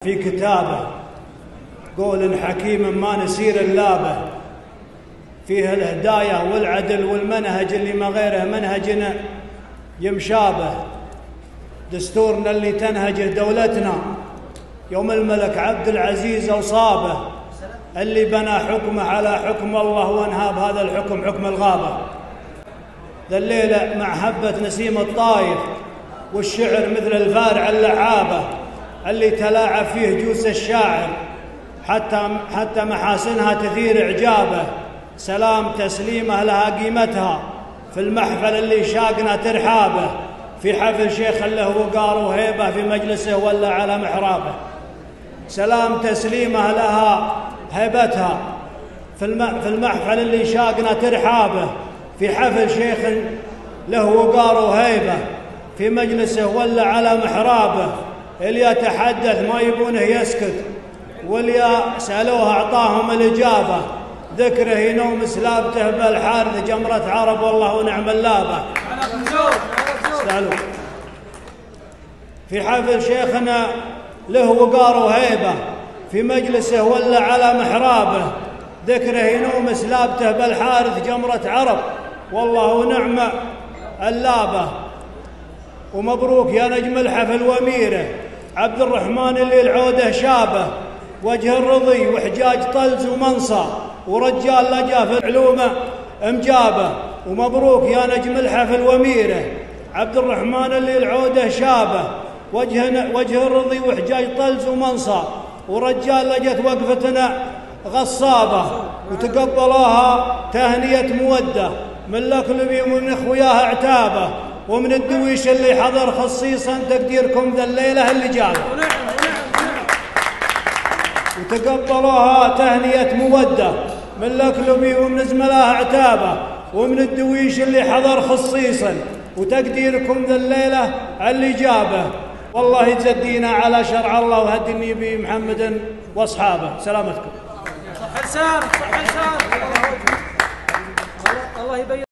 في كتابه قول حكيم ما نسير اللابه، فيه الهداية والعدل والمنهج اللي ما غيره منهجنا يمشابه. دستورنا اللي تنهجه دولتنا يوم الملك عبد العزيز أوصابه، اللي بنى حكمه على حكم الله وانهاب هذا الحكم حكم الغابة. ذا الليلة مع هبة نسيم الطايف والشعر مثل الفارع اللعابة، اللي تلاعب فيه جوس الشاعر حتى محاسنها تثير إعجابه. سلام تسليمه لها قيمتها في المحفل اللي شاقنا ترحابه، في حفل شيخ له وقار وهيبة في مجلسه ولا على محرابه. سلام تسليمه لها هيبتها في المحفل اللي شاقنا ترحابه، في حفل شيخ له وقار وهيبة في مجلسه ولا على محرابه. اللي يتحدث ما يبونه يسكت، واللي سألوه أعطاهم الإجابة. ذكره ينوم سلابته بالحارث جمرة عرب والله ونعم اللابة. استعلوا في حفل شيخنا له وقار وهيبة في مجلسه ولا على محرابه. ذكره ينوم سلابته بالحارث جمرة عرب والله ونعم اللابة. ومبروك يا نجم الحفل واميره عبد الرحمن اللي العوده شابه، وجه الرضي وحجاج طلز ومنصى، ورجال لجا في العلومه مجابه. ومبروك يا نجم الحفل واميره عبد الرحمن اللي العوده شابه، وجه الرضي وحجاج طلز ومنصى، ورجال لجت وقفتنا غصابه. وتقبلوها تهنيه موده من الاكلبي ومن اخوياها عتابه، ومن الدويش اللي حضر خصيصا تقديركم ذا الليله اللي جابه. وتقبلوها تهنيه موده من الاكلبي ومن زملاها عتابه، ومن الدويش اللي حضر خصيصا وتقديركم ذا الليله اللي جابه. والله يجدينا على شرع الله وهدي النبي محمد واصحابه. سلامتكم. صح لسان صح لسان. الله يبين.